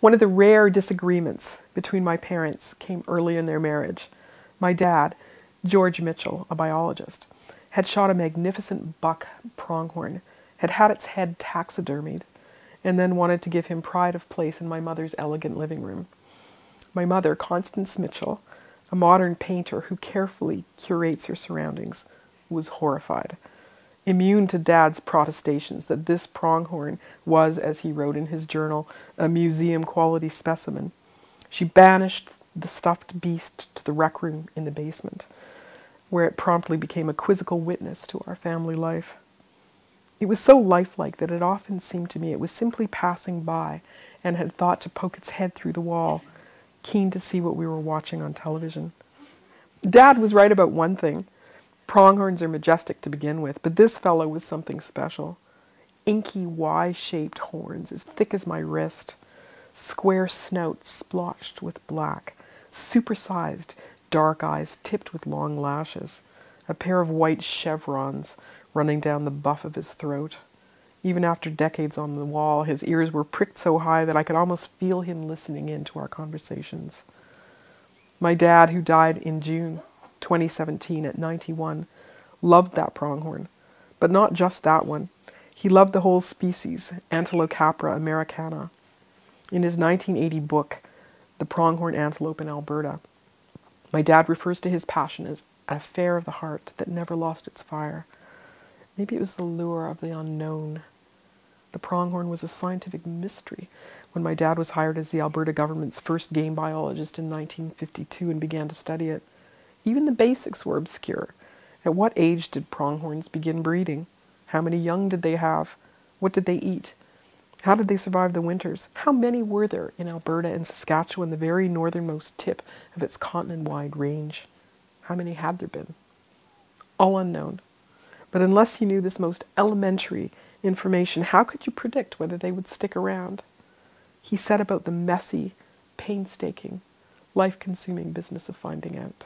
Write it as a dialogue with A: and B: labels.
A: One of the rare disagreements between my parents came early in their marriage. My dad, George Mitchell, a biologist, had shot a magnificent buck pronghorn, had had its head taxidermied, and then wanted to give him pride of place in my mother's elegant living room. My mother, Constance Mitchell, a modern painter who carefully curates her surroundings, was horrified. Immune to Dad's protestations that this pronghorn was, as he wrote in his journal, a museum-quality specimen, she banished the stuffed beast to the rec room in the basement, where it promptly became a quizzical witness to our family life. It was so lifelike that it often seemed to me it was simply passing by and had thought to poke its head through the wall, keen to see what we were watching on television. Dad was right about one thing. Pronghorns are majestic to begin with, but this fellow was something special. Inky Y-shaped horns as thick as my wrist, square snout splotched with black, supersized dark eyes tipped with long lashes, a pair of white chevrons running down the buff of his throat. Even after decades on the wall, his ears were pricked so high that I could almost feel him listening in to our conversations. My dad, who died in June 2017 at 91, loved that pronghorn, but not just that one. He loved the whole species, Antilocapra americana. In his 1980 book, The Pronghorn Antelope in Alberta, my dad refers to his passion as an affair of the heart that never lost its fire. Maybe it was the lure of the unknown. The pronghorn was a scientific mystery when my dad was hired as the Alberta government's first game biologist in 1952 and began to study it. Even the basics were obscure. At what age did pronghorns begin breeding? How many young did they have? What did they eat? How did they survive the winters? How many were there in Alberta and Saskatchewan, the very northernmost tip of its continent-wide range? How many had there been? All unknown. But unless you knew this most elementary information, how could you predict whether they would stick around? He set about the messy, painstaking, life-consuming business of finding out.